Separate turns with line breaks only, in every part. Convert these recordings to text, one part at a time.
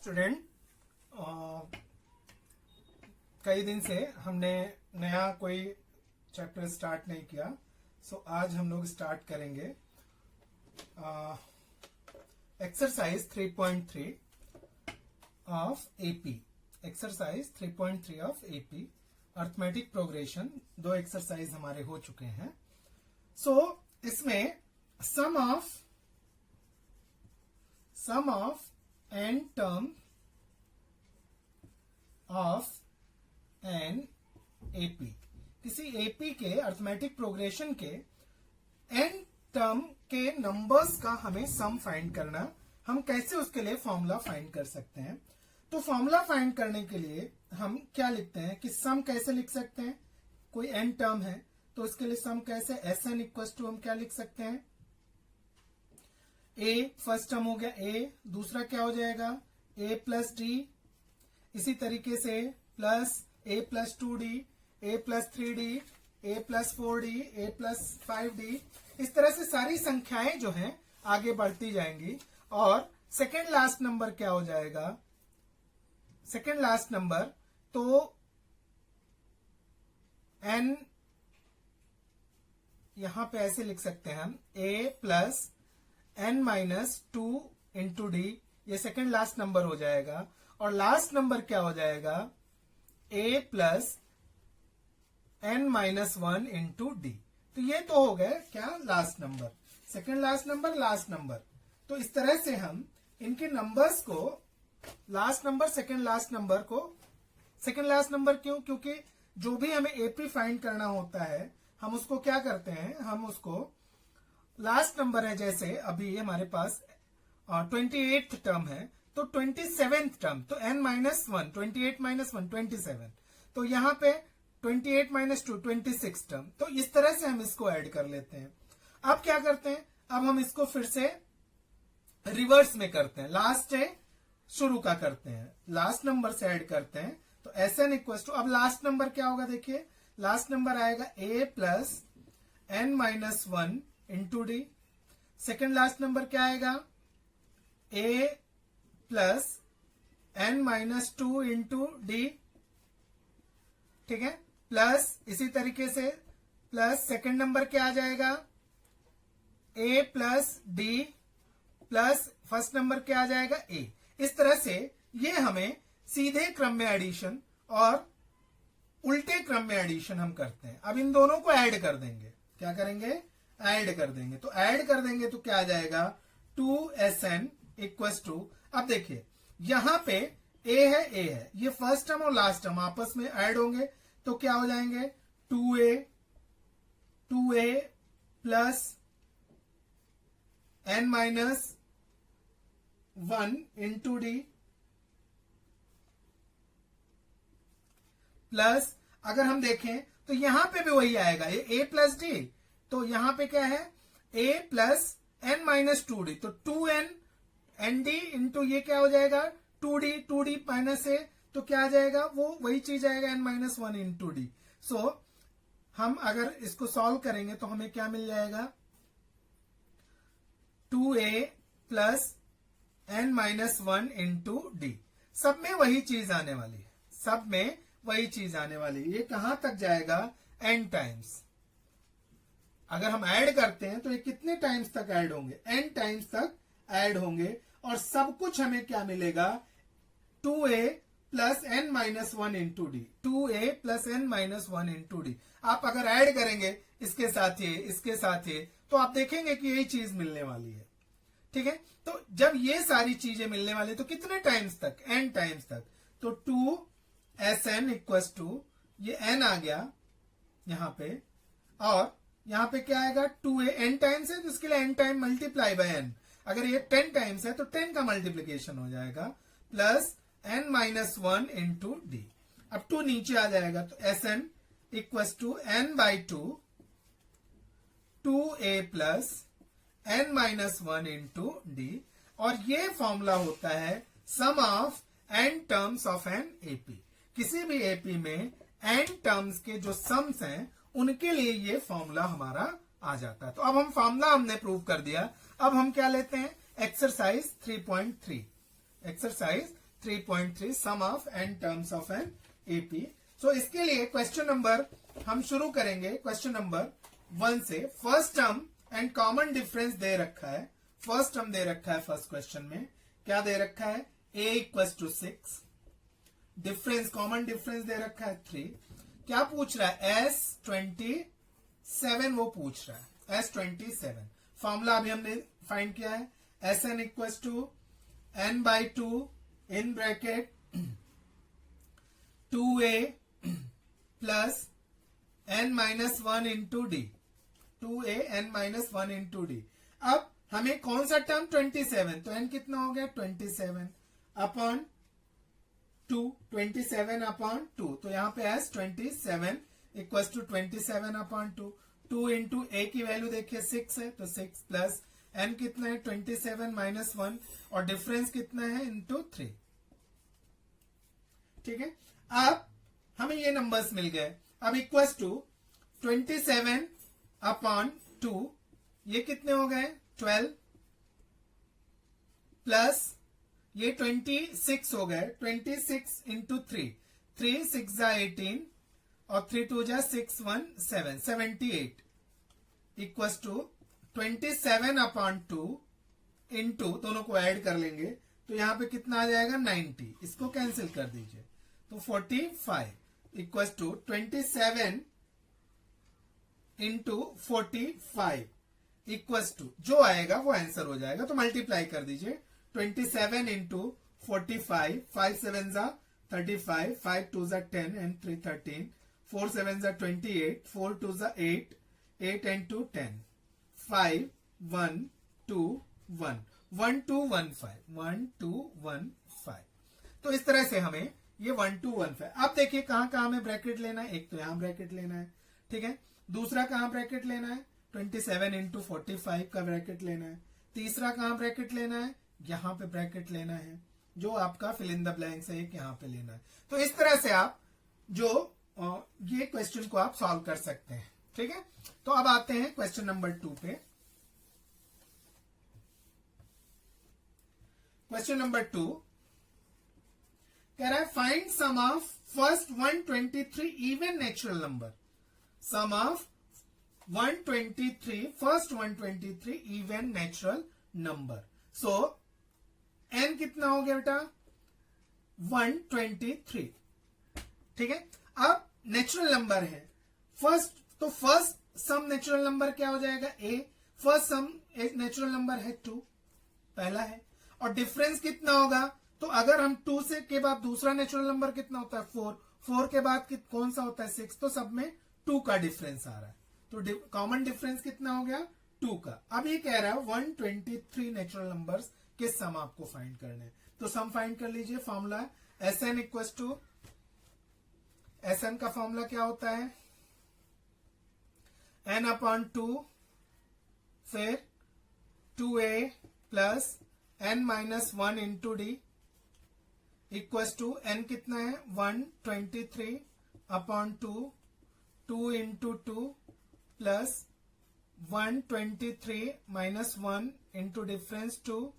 Student, कई दिन से हमने नया कोई चैप्टर स्टार्ट नहीं किया, सो आज हम लोग स्टार्ट करेंगे exercise 3.3 of AP. Exercise 3.3 of AP arithmetic progression. दो एक्सरसाइज हमारे हो चुके हैं। सो इसमें sum of n term of an AP, किसी AP के अर्थमेटिक प्रोग्रेशन के n टर्म के नंबर्स का हमें सम फाइंड करना। हम कैसे उसके लिए फॉर्मूला फाइंड कर सकते हैं? तो फॉर्मूला फाइंड करने के लिए हम क्या लिखते हैं कि सम कैसे लिख सकते हैं? कोई n टर्म है तो इसके लिए सम कैसे, Sn इक्वल टू हम क्या लिख सकते हैं? a फर्स्ट टर्म हो गया a, दूसरा क्या हो जाएगा a प्लस डी, इसी तरीके से plus a plus 2d, a plus 3d, a plus 4d, a plus 5d। इस तरह से सारी संख्याएं जो हैं आगे बढ़ती जाएंगी। और सेकेंड लास्ट नंबर क्या हो जाएगा? सेकेंड लास्ट नंबर तो n, यहां पे ऐसे लिख सकते हैं हम a plus n minus 2 into D, ये सेकेंड लास्ट नंबर हो जाएगा। और लास्ट नंबर क्या हो जाएगा? a plus n minus 1 into D. तो ये तो हो गए क्या? Last number, second last number, last number. तो इस तरह से हम इनके नंबर्स को, last number second last number को, सेकेंड लास्ट नंबर क्यों? क्योंकि जो भी हमें एपी फाइंड करना होता है हम उसको क्या करते हैं, हम उसको लास्ट नंबर है, जैसे अभी हमारे पास 28th टर्म है तो 27th टर्म, तो n माइनस 1, 28 माइनस 1 27, तो यहाँ पे 28 माइनस 2 26 टर्म। तो इस तरह से हम इसको ऐड कर लेते हैं। अब क्या करते हैं? अब हम इसको फिर से रिवर्स में करते हैं, लास्ट से शुरू का करते हैं, लास्ट नंबर से ऐड करते हैं। तो Sn इक्वल टू, अब लास्ट नंबर क्या होगा? देखिए लास्ट नंबर आएगा a plus n minus 1 into D. Second last number क्या आएगा? a plus n minus 2 into D, ठीक है। प्लस इसी तरीके से प्लस सेकेंड नंबर क्या आ जाएगा? a plus D plus first number क्या आ जाएगा? a। इस तरह से ये हमें सीधे क्रम में एडिशन और उल्टे क्रम में एडिशन हम करते हैं। अब इन दोनों को ऐड कर देंगे। क्या करेंगे? ऐड कर देंगे। तो ऐड कर देंगे तो क्या आ जाएगा? 2Sn इक्वल टू, अब देखिए यहां पे a है, ये फर्स्ट टर्म और लास्ट टर्म आपस में ऐड होंगे तो क्या हो जाएंगे? 2a plus n minus 1 into D, plus अगर हम देखें तो यहां पे भी वही आएगा, ये a प्लस डी, तो यहां पे क्या है? a plus n minus 2d, तो 2n nd इंटू ये क्या हो जाएगा? 2d माइनस a, तो क्या आ जाएगा? वो वही चीज आएगा n माइनस 1 इंटू डी। सो हम अगर इसको सॉल्व करेंगे तो हमें क्या मिल जाएगा? 2a plus n minus 1 into D. सब में वही चीज आने वाली है, सब में वही चीज आने वाली है। ये कहां तक जाएगा? n times. अगर हम ऐड करते हैं तो ये कितने टाइम्स तक ऐड होंगे? n टाइम्स तक ऐड होंगे। और सब कुछ हमें क्या मिलेगा? 2a plus n minus 1 into D, 2a plus n minus 1 into D. आप अगर ऐड करेंगे इसके साथ ये, इसके साथ ये, तो आप देखेंगे कि यही चीज मिलने वाली है, ठीक है। तो जब ये सारी चीजें मिलने वाली तो कितने टाइम्स तक? n टाइम्स तक। तो 2Sn इक्वल टू, ये n आ गया यहां पे, और यहां पे क्या आएगा? 2a, n टाइम्स है तो इसके लिए n time multiply by n। अगर ये 10 टाइम्स है तो 10 का मल्टीप्लीकेशन हो जाएगा, plus n minus 1 into D. अब 2 नीचे आ जाएगा तो Sn equal to n by 2, 2a plus n minus 1 into D. और ये फॉर्मूला होता है sum of n terms of an AP. किसी भी एपी में n टर्म्स के जो सम्स हैं उनके लिए ये फॉर्मूला हमारा आ जाता है। तो अब हम फॉर्मूला हमने प्रूव कर दिया। अब हम क्या लेते हैं? Exercise 3.3। Exercise 3.3 sum of n terms of an AP. So इसके लिए क्वेश्चन नंबर हम शुरू करेंगे क्वेश्चन नंबर 1 से। First term and common difference दे रखा है। फर्स्ट टर्म दे रखा है फर्स्ट क्वेश्चन में, क्या दे रखा है, a equal to 6, difference common difference दे रखा है 3। क्या पूछ रहा है, S27 वो पूछ रहा है, S27। फॉर्मूला अभी हमने फाइंड किया है, Sn equal to n by 2 in bracket 2a plus n minus 1 into D, 2a n minus 1 into D. अब हमें कौन सा टर्म, 27, तो n कितना हो गया 27 अपॉन 2, 27 अपॉन 2, तो यहां पे S 27 equal to 27 upon 2। 2 into A की वैल्यू देखिए 6 है, तो 6 प्लस एन कितना है 27 माइनस 1 और डिफरेंस कितना है इंटू 3। ठीक है, अब हमें ये नंबर्स मिल गए। अब इक्वल टू 27 अपॉन 2, ये कितने हो गए 12 प्लस ये 26 हो गए, 26 इंटू 3, 3 6 जा 18 और 3 2 जा 6 1 7, 78 इक्वल टू 27 अपॉन 2 इंटू, दोनों को ऐड कर लेंगे तो यहां पे कितना आ जाएगा 90, इसको कैंसिल कर दीजिए तो 45 equal to 27 into 45 equal to, जो आएगा वो आंसर हो जाएगा। तो मल्टीप्लाई कर दीजिए 27 इंटू 45, 5 7 जा 35, 5 2 जा 10 एंड 3 13, 4 7 जा 28, 4 2 जा 8, 8 and 2 10, 5 1 2 1, 1 2 1 5, 1 2 1 5। तो इस तरह से हमें ये 1 2 1 5। अब देखिए कहां कहां हमें ब्रैकेट लेना है, एक तो यहां ब्रैकेट लेना है, ठीक है, दूसरा कहां ब्रैकेट लेना है 27 इंटू 45 का ब्रैकेट लेना है, तीसरा कहां ब्रैकेट लेना है, यहां पे ब्रैकेट लेना है, जो आपका फिल इन द ब्लैंक्स है एक यहां पे लेना है। तो इस तरह से आप जो ये क्वेश्चन को आप सॉल्व कर सकते हैं। ठीक है, तो अब आते हैं क्वेश्चन नंबर 2 पे। क्वेश्चन नंबर 2 कह रहा है find sum of first 123 even natural number, sum of 123 first 123 even natural number. So n कितना हो गया बेटा 123। ठीक है, अब नेचुरल नंबर है फर्स्ट, तो फर्स्ट सम नेचुरल नंबर क्या हो जाएगा a, फर्स्ट सम एक नेचुरल नंबर है 2, पहला है, और डिफरेंस कितना होगा, तो अगर हम 2 से के बाद दूसरा नेचुरल नंबर कितना होता है 4, 4 के बाद कौन सा होता है 6, तो सब में 2 का डिफरेंस आ रहा है, तो कॉमन डिफरेंस कितना हो गया 2 का। अब ये कह रहा है 123 नेचुरल नंबर्स के सम आपको फाइंड करने हैं, तो सम फाइंड कर लीजिए। फॉर्मूला है Sn इक्वल टू, Sn का फॉर्मूला क्या होता है n अपॉन 2 फिर 2a plus n minus 1 into D equal to n कितना है 123 upon 2, 2 into 2 plus 123 minus 1 into difference 2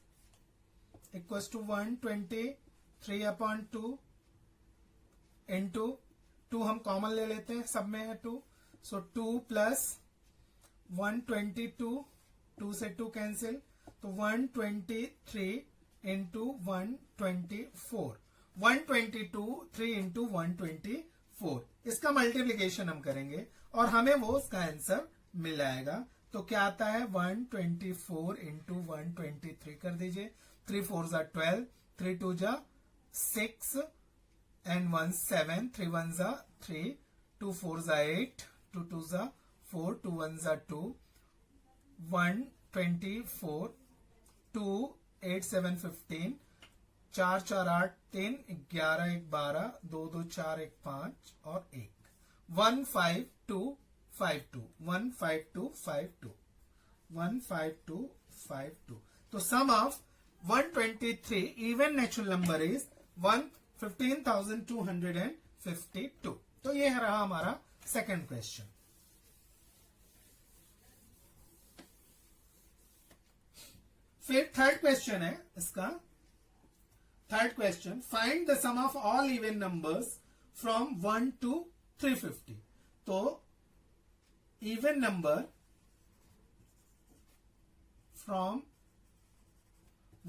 equal to 123 upon 2 into 2 हम कॉमन ले लेते हैं, सब में है 2, सो 2 प्लस 122, 2 से 2 कैंसिल, तो 123 इंटू 124, 122 3 इंटू 124, इसका मल्टीप्लीकेशन हम करेंगे और हमें वो उसका आंसर मिल जाएगा। तो क्या आता है 124 इंटू 123 कर दीजिए, 3 4 जा 12, 3 2 जा 6 एंड 1 7, 3 1 जा 3, 2 4 जा 8, 2 2 जा 4, 2 1 जा 2, 124, 2 8 7 15, 4 4 8 3, 11 1 12, 2 2 4 1 5 और 1, 15252, 15252, 15252। तो sum of 123 even natural number is 15,252। तो ये रहा हमारा सेकंड क्वेश्चन। फिर थर्ड क्वेश्चन है इसका, third question, find the sum of all even numbers from 1 to 350. तो even number from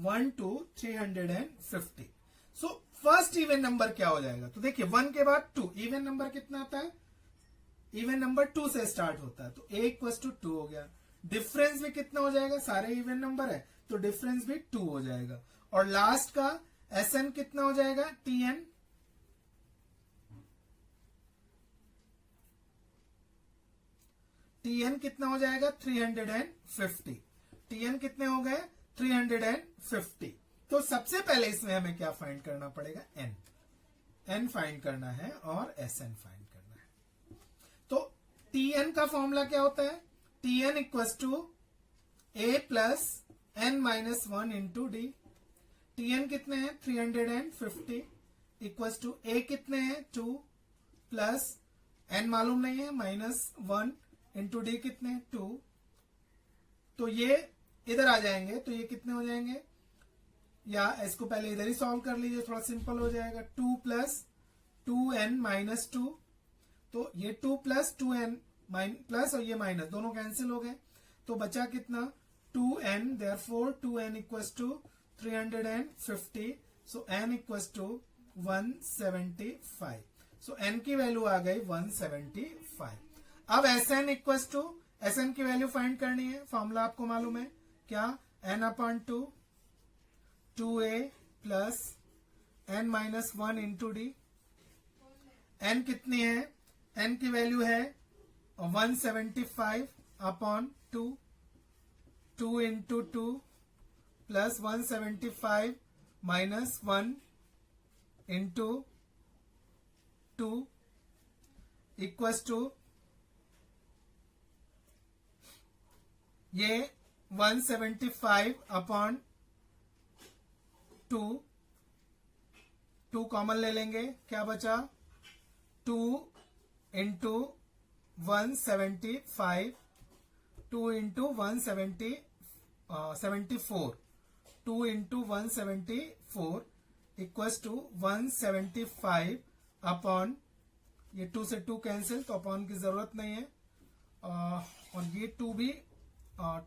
1 to 350. So first even number क्या हो जाएगा? तो देखिए 1 के बाद 2, इवन नंबर कितना आता है? इवन नंबर 2 से स्टार्ट होता है, तो a इक्वल्स टू 2 हो गया. डिफरेंस भी कितना हो जाएगा? सारे इवन नंबर है तो डिफरेंस भी 2 हो जाएगा. और लास्ट का Sn कितना हो जाएगा? Tn. Tn कितना हो जाएगा? 350. Tn कितने हो गए? 350. तो सबसे पहले इसमें हमें क्या फाइंड करना पड़ेगा? n फाइंड करना है और Sn फाइंड करना है. तो Tn का फॉर्मूला क्या होता है? Tn equals to a plus n minus 1 into D. Tn कितने हैं? 350 इक्वल्स टू a कितने हैं? 2 प्लस n मालूम नहीं है माइनस 1 इंटू डी कितने? 2. तो ये इधर आ जाएंगे तो ये कितने हो जाएंगे? या इसको पहले इधर ही सॉल्व कर लीजिए, थोड़ा सिंपल हो जाएगा. 2 प्लस 2n माइनस 2. तो ये 2 प्लस 2n प्लस और ये माइनस दोनों कैंसिल हो गए. तो बचा कितना? 2n. Therefore 2n equals to 350. So n equals to 175. So n की वैल्यू आ गई 175. अब Sn इक्वल्स टू, Sn की वैल्यू फाइंड करनी है. फॉर्मूला आपको मालूम है क्या? n upon 2 2a plus n minus 1 into D. n कितनी है? n की वैल्यू है 175 upon 2. 2 into 2 plus 175 minus 1 into 2 equals to ये 175 अपॉन 2. 2 कॉमन ले लेंगे, क्या बचा? 2 into 175. 2 into 174. 2 into 174 equals to 175 upon, ये 2 से 2 कैंसिल तो अपॉन की जरूरत नहीं है. और ये 2 भी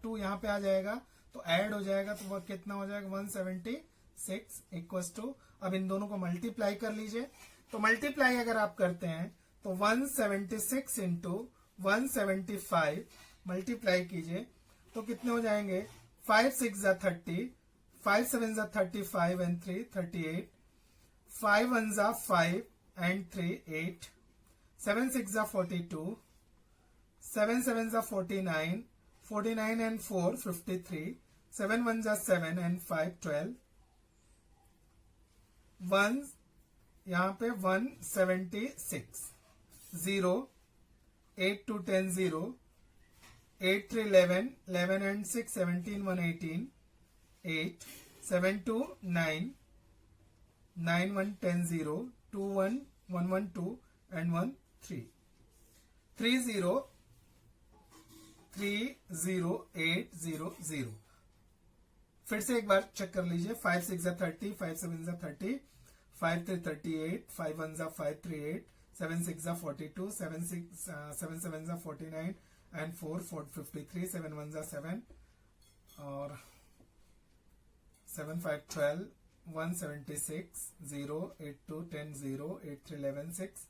2 यहां पे आ जाएगा तो ऐड हो जाएगा. तो वह कितना हो जाएगा? 176 इक्वल्स टू, अब इन दोनों को मल्टीप्लाई कर लीजिए. तो मल्टीप्लाई अगर आप करते हैं तो 176 इंटू 175 मल्टीप्लाई कीजिए तो कितने हो जाएंगे? 5 6 जा 30, 5 7 जा 35 एंड 3 38, 5 1 जा 5 एंड 3 8, 7 6 जा 42, 7 7 जा 49, 49 and 4 53, 7 1 जा 7 and 5 12, 1 यहाँ पे 176, 0, 8 2 10 0, 8 3 11, 11 and 6 17 1 18, 8, 7 2 9, 9 1 10 0, 2 1 1 1 2 and 1 3, 3 0 30800. फिर से एक बार चेक कर लीजिए. 5 6 जा 30, 5 7 जा 30, 5 3 38, 5 1 जा 5 38, 7 6 जा 42, 7 7 जा 49 एंड 4 4 53, 7 1 जा 7 और 7 5 12, 176 0, 8 2 10 0, 8 3 11 6,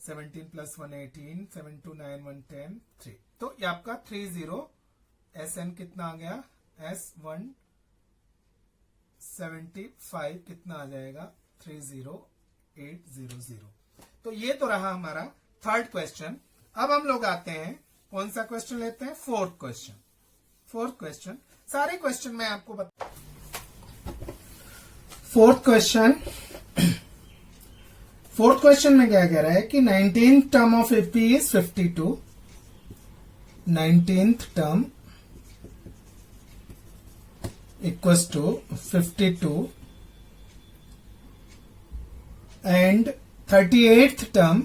17 प्लस 1 18, 7 2 9 1 10 3. तो ये आपका 30. Sn कितना आ गया? S175 कितना आ जाएगा? 30800. तो ये तो रहा हमारा थर्ड क्वेश्चन. अब हम लोग आते हैं, कौन सा क्वेश्चन लेते हैं? Fourth question. सारे क्वेश्चन मैं आपको बता. फोर्थ क्वेश्चन में क्या कह रहा है कि 19th term of AP is 52. 19th term equals to 52 and 38th term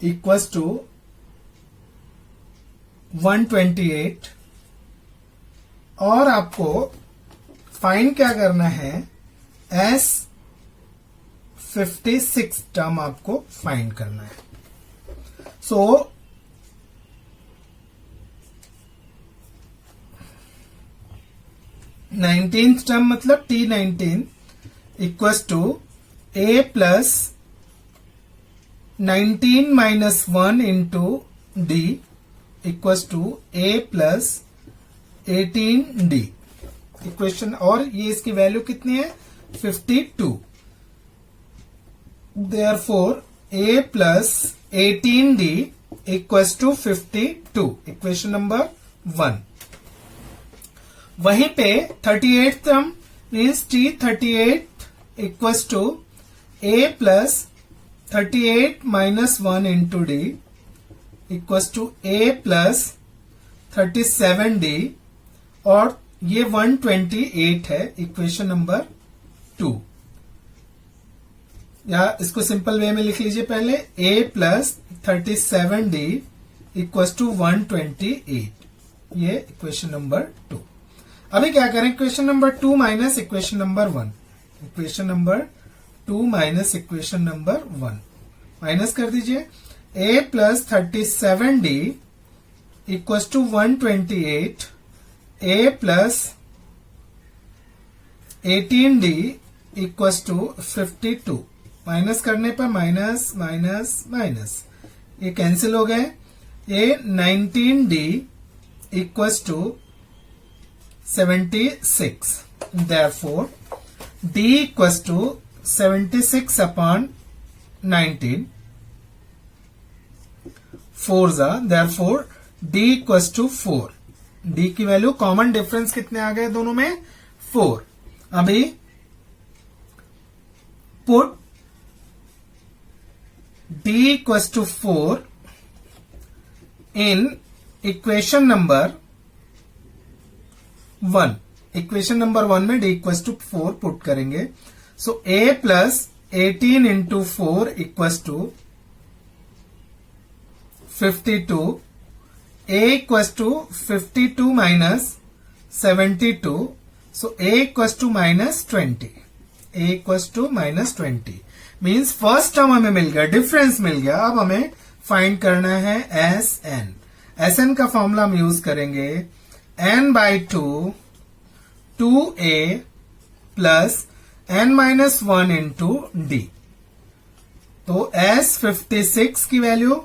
equals to 128. और आपको फाइंड क्या करना है, S56 टर्म आपको फाइंड करना है. सो 19th टर्म मतलब T19 equals to A plus 19 minus 1 into D equals to A plus 18D equation. और ये इसकी वैल्यू कितनी है, 52. Therefore A plus 18D equals to 52, equation number 1. वहीं पे 38th term means T38 equals to A plus 38 minus 1 into D equals to A plus 37D और ये 128 है, इक्वेशन नंबर 2. या इसको सिंपल वे में लिख लीजिए पहले, A plus 37D equals to 128, ये इक्वेशन नंबर 2. अभी क्या करें, equation number 2 minus equation number 1, equation number 2 minus equation number 1 minus कर दीजिए. A plus 37D equals to 128, A plus 18D equals to 52. Minus करने पर माइनस माइनस माइनस ये cancel हो गए. ये 19D equals to 76. Therefore, D equals to 76 upon 19. 4s are, therefore D equals to 4. D की value, common difference कितने आ गए दोनों में, 4. अभी put D equals to 4 in equation number 1. Equation number 1 में D इक्वल्स टू 4 पुट करेंगे. So A plus 18 into 4 equals to 52. A equals to 52 minus 72. So A equals to minus 20. A equals to minus 20 means first term हमें मिल गया, difference मिल गया. अब हमें find करना है SN. SN का फॉर्मूला हम यूज करेंगे, n/2 2A plus n minus 1 into D. तो S56 की वैल्यू,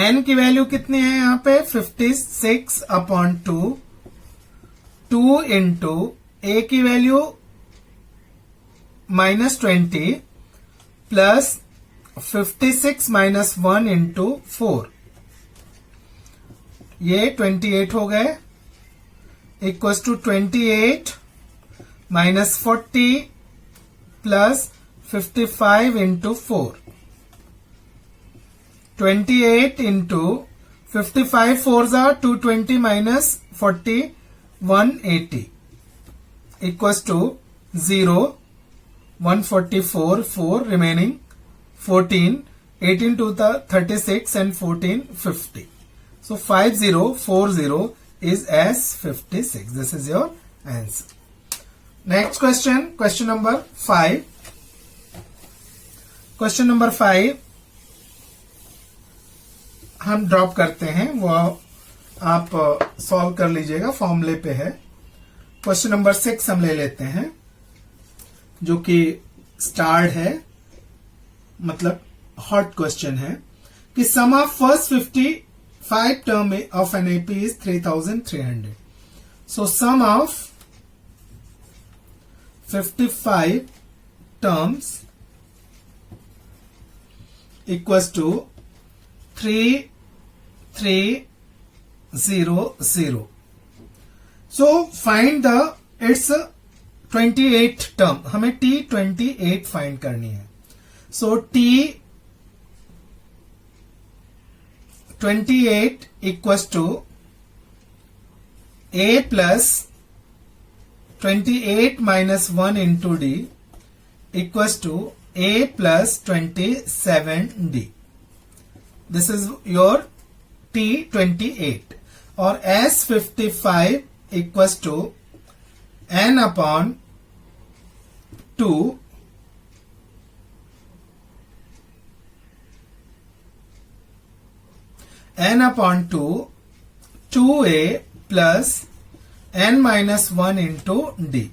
n की वैल्यू कितनी है यहाँ पे, 56 अपॉन 2 इंटू A की value minus 20 plus 56 minus 1 into 4, ये 28 हो गए, equals to 28 minus 40 plus 55 into 4. 28 into 55 4s are 220 minus 40 180 इक्वल्स to 0 144 4 remaining 14 18 to the 36 and 14 50. So 5040 is S56. This is your answer. Next question, question number 5. Question number 5 हम drop करते हैं, वो आप solve कर लीजिएगा, फॉर्मूले पे है. क्वेश्चन नंबर 6 हम ले लेते हैं, जो कि स्टार्ड है, मतलब हॉट क्वेश्चन है कि sum of first 55 term of an AP is 3300. So sum of 55 terms equals to 3300. So find the its 28 term, हमें T28 फाइंड करनी है. So T28 equals to A plus 28 minus 1 into D equals to A plus 27D. This is your T28. और S55 equals to n upon 2 n upon 2a plus n minus 1 into D.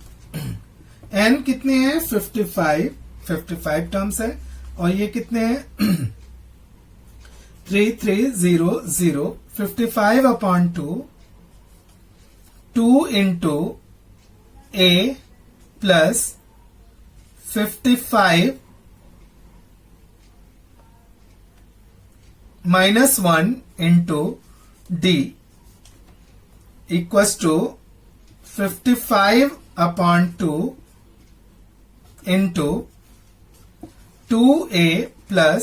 n कितने हैं 55 terms है और ये कितने हैं 3300 55 upon 2 into a plus 55 minus 1 into D equals to 55 upon 2 into 2a plus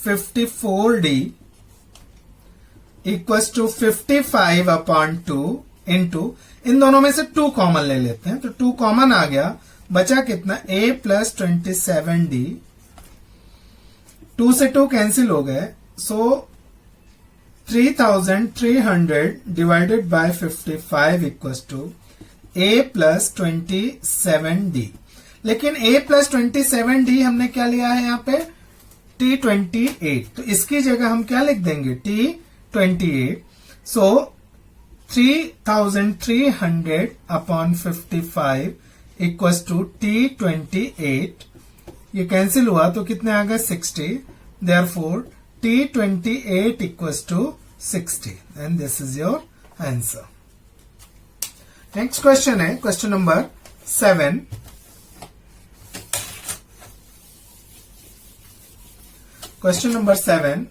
54d equals to 55 upon 2 into, इन दोनों में से 2 कॉमन ले लेते हैं तो 2 कॉमन आ गया, बचा कितना a प्लस 27d। 2 से 2 कैंसिल हो गए, so 3300 divided by 55 equals to a plus 27d। लेकिन a प्लस 27d हमने क्या लिया है यहाँ पे T28, तो इसकी जगह हम क्या लिख देंगे T28। So 3300 upon 55 equals to T28। ये कैंसिल हुआ तो कितने आ गए 60, therefore T28 equals to 60 and this is your answer. Next question है question number 7. Question number 7.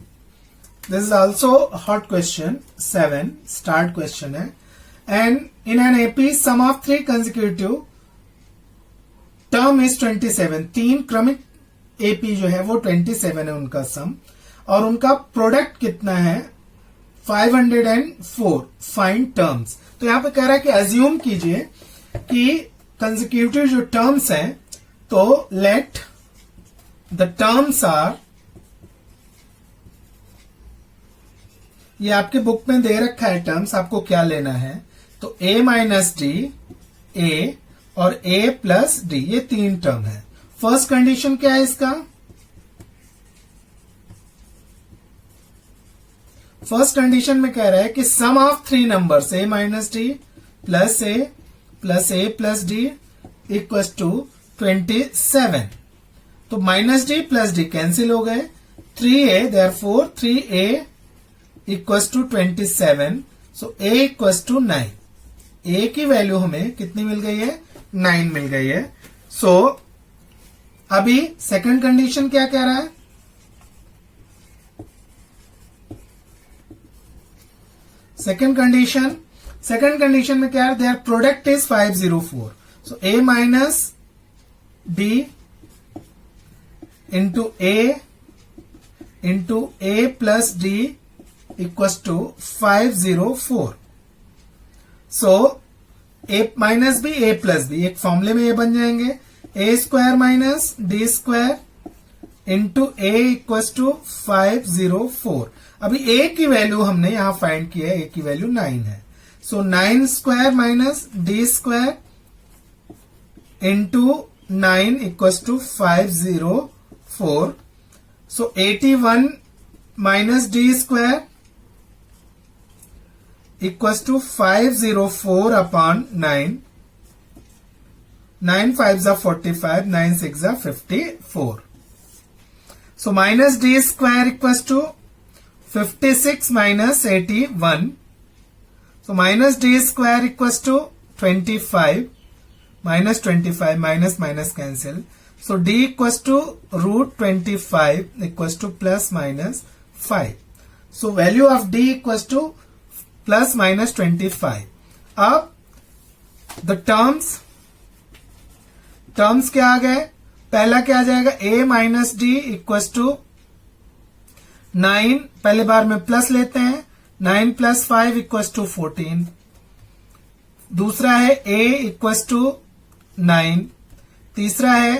This is also a hot question. 7 start question है, and in an AP sum of 3 consecutive term is 27. 3 क्रमिक AP जो है वो 27 है उनका सम, और उनका प्रोडक्ट कितना है 504। Find terms. तो यहां पे कह रहा है कि अज्यूम कीजिए कि कंसेक्यूटिव जो टर्म्स हैं, तो लेट द टर्म्स आर, ये आपके बुक में दे रखा है टर्म्स, आपको क्या लेना है, तो a माइनस डी, a और a प्लस डी, ये 3 टर्म है। फर्स्ट कंडीशन क्या है इसका, फर्स्ट कंडीशन में कह रहा है कि sum of 3 numbers a minus D plus a plus D equal to 27। तो minus D plus D cancel हो गए, 3a, therefore 3a equal to 27। So a equal to 9। a की वैल्यू हमें कितनी मिल गई है 9 मिल गई है। सो अभी सेकंड कंडीशन क्या कह रहा है, सेकंड कंडीशन में क्या है, their product is 504। So a minus D into a plus D equals to 504। So a minus B, a plus B, एक फॉर्मूले में ये बन जाएंगे, a square minus D square into a equals to 504। अभी a की वैल्यू हमने यहां फाइंड की है, a की वैल्यू 9 है। So 9 square minus D square into 9 equals to 504। So 81 minus D square equals to 504 upon 9। 9 5 जा 45, 9 6 जा 54। So minus D square equals to 56 minus 81. So minus d square equals to 25. Minus 25, minus cancel. So d equals to root 25 equals to plus minus 5. So value of d equals to plus minus 25. अब the terms क्या आ गए, पहला क्या आ जाएगा a minus D equals to 9, पहले बार में प्लस लेते हैं, 9 प्लस 5 इक्वल्स टू 14। दूसरा है a इक्वल्स टू 9। तीसरा है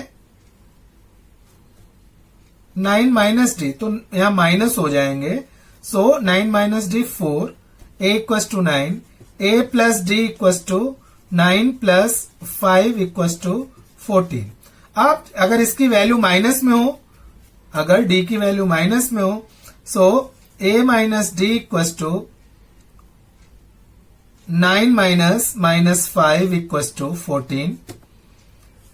9 माइनस डी, तो यहां माइनस हो जाएंगे, so 9 minus D 4 a equals to 9, a plus D equals to 9 plus 5 equals to 14। अब अगर इसकी वैल्यू माइनस में हो, अगर डी की वैल्यू माइनस में हो, so a minus D equals to 9 minus 5 equals to 14,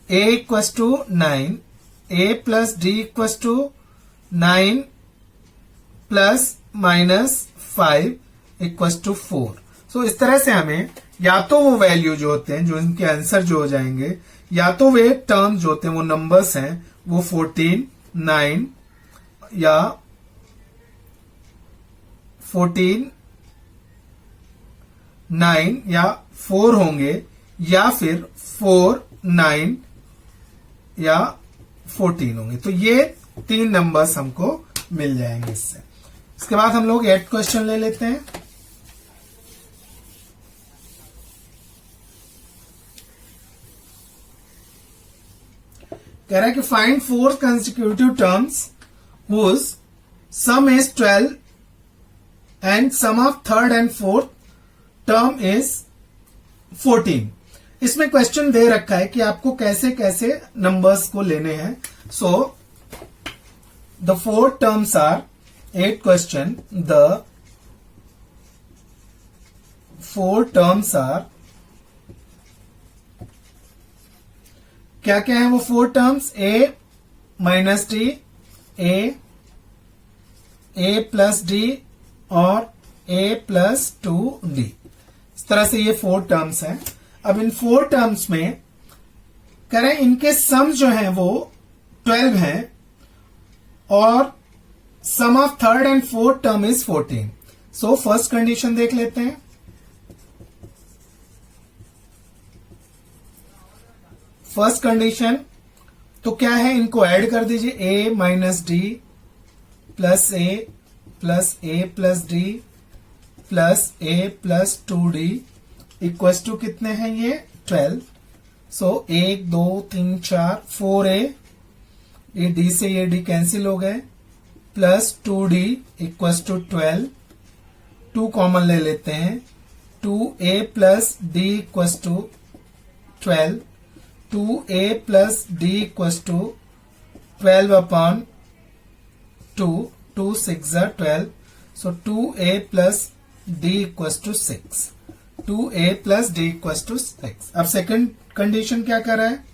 a equals to 9, a plus D equals to 9 plus minus 5 equals to 4। So इस तरह से हमें या तो वो वैल्यू जो होते हैं, जो इनके आंसर जो हो जाएंगे, या तो वे टर्म जो होते हैं, वो नंबर्स हैं, वो 14, 9 या 14, 9 या 4 होंगे, या फिर 4, 9 या 14 होंगे। तो ये 3 नंबर्स हमको मिल जाएंगे इससे। इसके बाद हम लोग 8th क्वेश्चन ले लेते हैं। कह रहा है कि find 4 consecutive terms whose sum is 12 and sum of third and fourth term is 14। इसमें क्वेश्चन दे रखा है कि आपको कैसे कैसे नंबर्स को लेने हैं। So the 4 terms are 8th question, the 4 terms are, क्या क्या है वो 4 terms? a minus D, a plus D और a प्लस 2d। इस तरह से ये 4 टर्म्स हैं। अब इन 4 टर्म्स में कह रहे हैं इनके सम जो है वो 12 है और sum of third and fourth term is 14। So first condition देख लेते हैं। फर्स्ट कंडीशन तो क्या है, इनको ऐड कर दीजिए, a minus D plus a plus D plus a plus 2d equals to कितने हैं ये 12। सो 1 2 3 4 4a, ये d से ये d कैंसिल हो गए, plus 2d equals to 12, 2 common ले लेते हैं, 2a plus d equals to 12, 2a plus d equals to 12 upon 2, 2 6 12, so 2a plus d equals to 6, 2a plus d equals to 6। अब second condition क्या कर रहा है,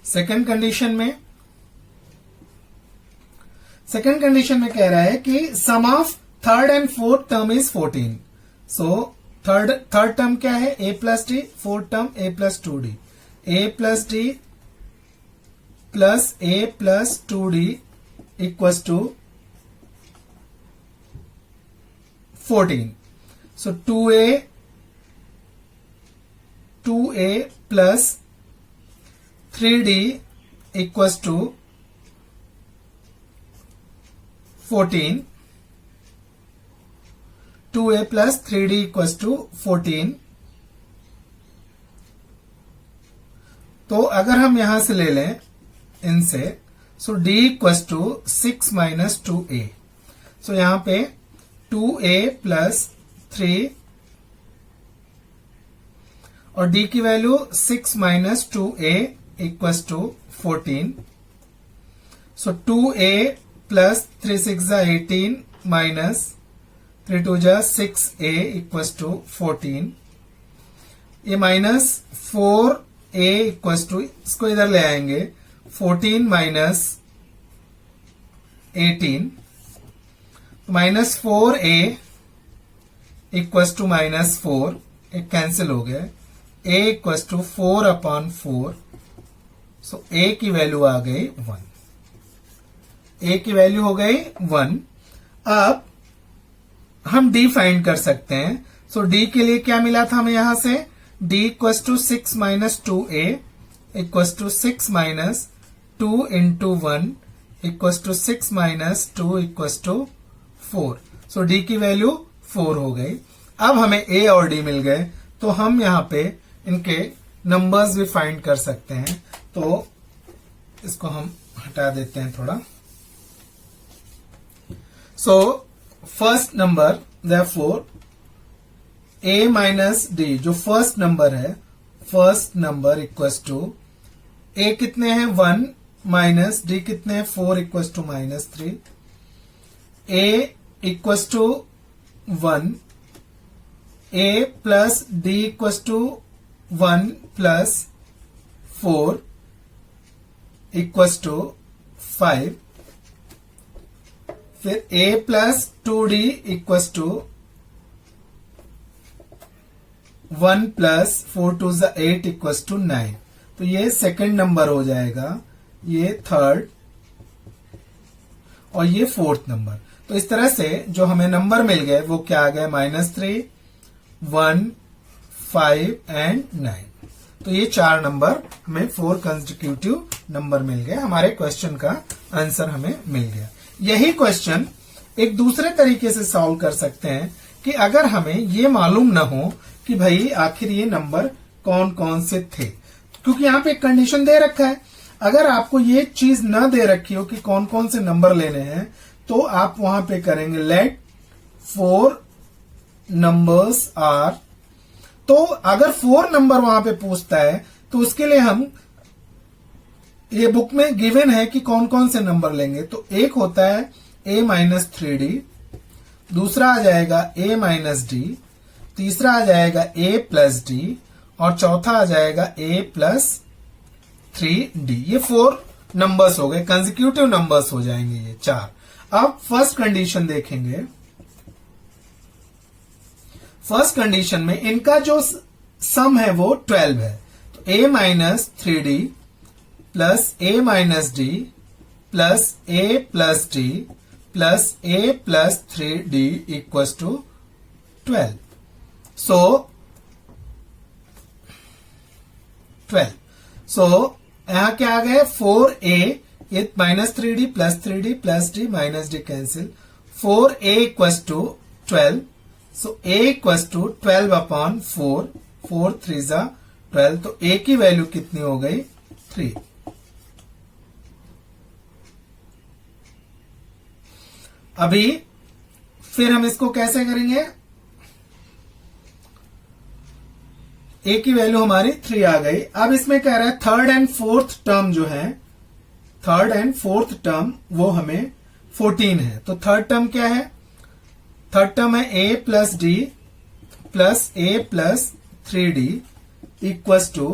सेकंड कंडीशन में कह रहा है कि sum of third and fourth term is 14। So third term क्या है, a plus D, fourth term a plus 2d, a plus D plus a plus 2d equals to 14। So 2a plus 3d equals to 14, 2a plus 3d equals to 14। तो अगर हम यहां से ले लें इनसे, so d equals to 6 minus 2a। So यहां पे 2a प्लस 3 और d की value 6 minus 2a equals to 14। So 2a plus 3 6 18 minus 3 2 6a equals to 14। ये माइनस 4a इक्वस टू, इसको इधर ले आएंगे, 14 minus 18, minus 4a equals to minus 4, एक कैंसिल हो गया, a equals to 4 upon 4। So a की वैल्यू आ गई 1, a की वैल्यू हो गई 1। अब हम d फाइंड कर सकते हैं। सो d के लिए क्या मिला था हमें यहां से, d equals to 6 minus 2a equals to 6 minus 2 into 1 equals to 6 minus 2 equals to 4। So d की वैल्यू 4 हो गई। अब हमें a और d मिल गए, तो हम यहाँ पे इनके नंबर्स भी फाइंड कर सकते हैं। तो इसको हम हटा देते हैं थोड़ा। So first number therefore a minus D, जो फर्स्ट नंबर है, first number equals to a कितने हैं 1 माइनस डी कितने हैं 4 equals to -3। a equals to 1, a plus D equals to 1 plus 4 equals to 5। फिर a plus 2d equals to 1 plus 4 two 8 equals to 9। तो ये second number हो जाएगा, ये थर्ड और ये फोर्थ नंबर। तो इस तरह से जो हमें नंबर मिल गए वो क्या आ गए -3, 1, 5 एंड 9। तो ये 4 नंबर हमें 4 कंसेक्यूटिव नंबर मिल गए। हमारे क्वेश्चन का आंसर हमें मिल गया। यही क्वेश्चन एक दूसरे तरीके से सॉल्व कर सकते हैं कि अगर हमें ये मालूम ना हो कि भाई आखिर ये नंबर कौन कौन से थे, क्योंकि यहाँ पे एक कंडीशन दे रखा है। अगर आपको ये चीज न दे रखी हो कि कौन कौन से नंबर लेने हैं, तो आप वहां पे करेंगे लेट 4 नंबर्स आर। तो अगर 4 नंबर वहां पे पूछता है तो उसके लिए हम, ये बुक में गिवन है कि कौन कौन से नंबर लेंगे। तो एक होता है a माइनस 3d, दूसरा आ जाएगा a माइनस डी, तीसरा आ जाएगा a प्लस डी और चौथा आ जाएगा a प्लस 3d। ये 4 नंबर्स हो गए, कंसेक्यूटिव नंबर्स हो जाएंगे ये 4। अब फर्स्ट कंडीशन देखेंगे। फर्स्ट कंडीशन में इनका जो सम है वो 12 है। तो a minus 3d plus a minus D plus a plus D plus a plus 3d equals to 12। So 12। So यहां क्या आ गए 4a, ये -3d plus d minus d cancel, 4a equals to 12। So a equals to 12 upon 4, 4 3 जा 12। तो a की value कितनी हो गई 3। अभी फिर हम इसको कैसे करेंगे, a की वैल्यू हमारी 3 आ गई। अब इसमें कह रहा है थर्ड एंड फोर्थ टर्म जो है, थर्ड एंड फोर्थ टर्म वो हमें 14 है। तो थर्ड टर्म क्या है, थर्ड टर्म है a plus D plus a plus 3d equals to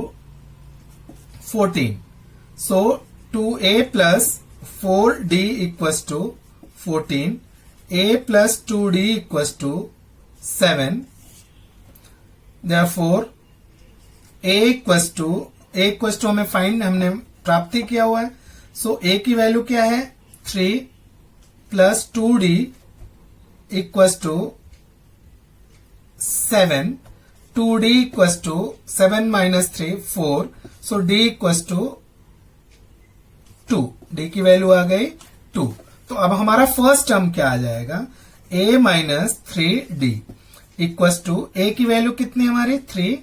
14। So 2a plus 4d equals to 14, a plus 2d equals to 7। Therefore a equals to हमें find, हमने प्राप्ति किया हुआ है। सो a की वैल्यू क्या है 3 plus 2d equals to 7, 2d equals to 7 minus 3 4। So d equals to 2, d की वैल्यू आ गई 2। तो अब हमारा फर्स्ट टर्म क्या आ जाएगा, a minus 3d equals to a की वैल्यू कितनी है हमारी 3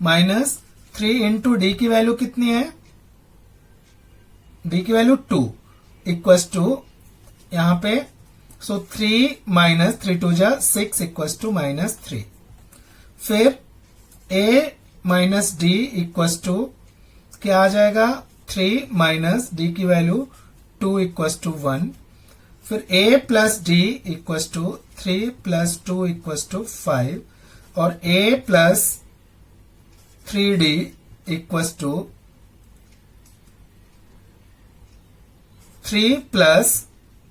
माइनस 3 इंटू डी की वैल्यू कितनी है, d की वैल्यू 2 इक्वल्स टू यहां पे, सो 3 माइनस 3 2 जा 6 इक्वल्स टू -3। फिर a minus D equals to क्या आ जाएगा 3 माइनस डी की वैल्यू 2 इक्वल्स टू 1। फिर a plus D equals to 3 plus 2 equals to 5 और a plus 3d equals to 3 plus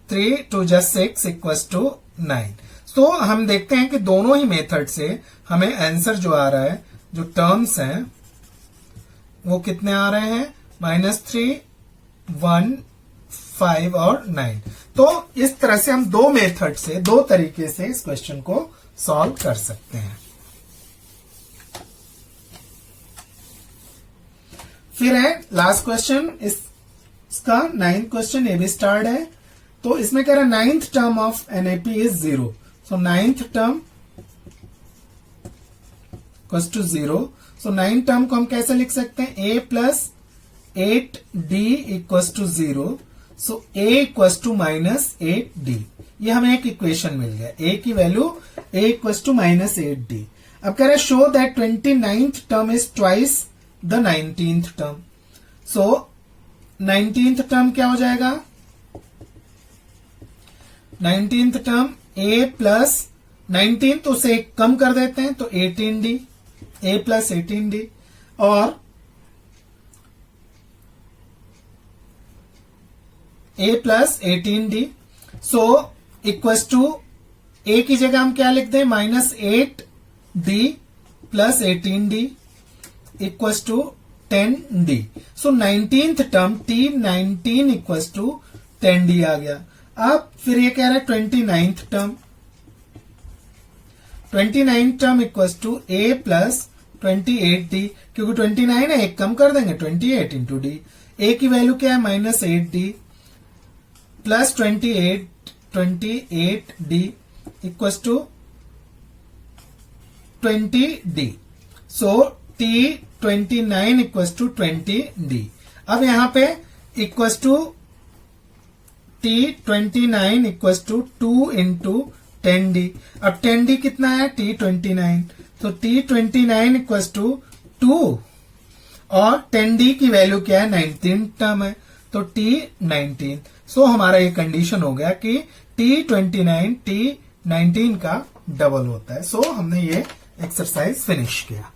3 2 जा 6 इक्वल्स टू 9। तो हम देखते हैं कि दोनों ही मेथड से हमें आंसर जो आ रहा है, जो टर्म्स हैं वो कितने आ रहे हैं -3, 1, 5 और 9। तो इस तरह से हम दो मेथड से, दो तरीके से इस क्वेश्चन को सॉल्व कर सकते हैं। फिर है लास्ट क्वेश्चन, इसका 9th क्वेश्चन, ए बी स्टार्ड है। तो इसमें कह रहा है 9th term of an AP is 0। So 9th term equals to 0। So 9th term को हम कैसे लिख सकते हैं, a plus 8d equals to 0। So a equals to -8d, ये हमें एक इक्वेशन मिल गया, a की value a equals to -8d। अब कह रहे हैं show that 29th term is twice the 19th term. So 19th term क्या हो जाएगा, 19th टर्म a प्लस 19 तो उसे कम कर देते हैं तो 18d, a प्लस 18d, और a plus 18d। So equals to a की जगह हम क्या लिख दें, -8d plus 18d equals to 10d। So 19th term t19 equals to 10d आ गया। अब फिर ये कह रहा है 29th term, 29th term equals to a plus 28d, क्योंकि 29 है, एक कम कर देंगे 28 इंटू डी। a की वैल्यू क्या है, -8d plus 28d equals to 20d। So t29 equals to 20d। अब यहां पे equals to t29 equals to 2 into 10d। अब 10d कितना है, t29, तो t29 इक्वस टू 2 और 10d की वैल्यू क्या है, 19 टर्म है, तो t19। सो हमारा ये कंडीशन हो गया कि t29 t19 का डबल होता है। सो हमने ये एक्सरसाइज फिनिश किया।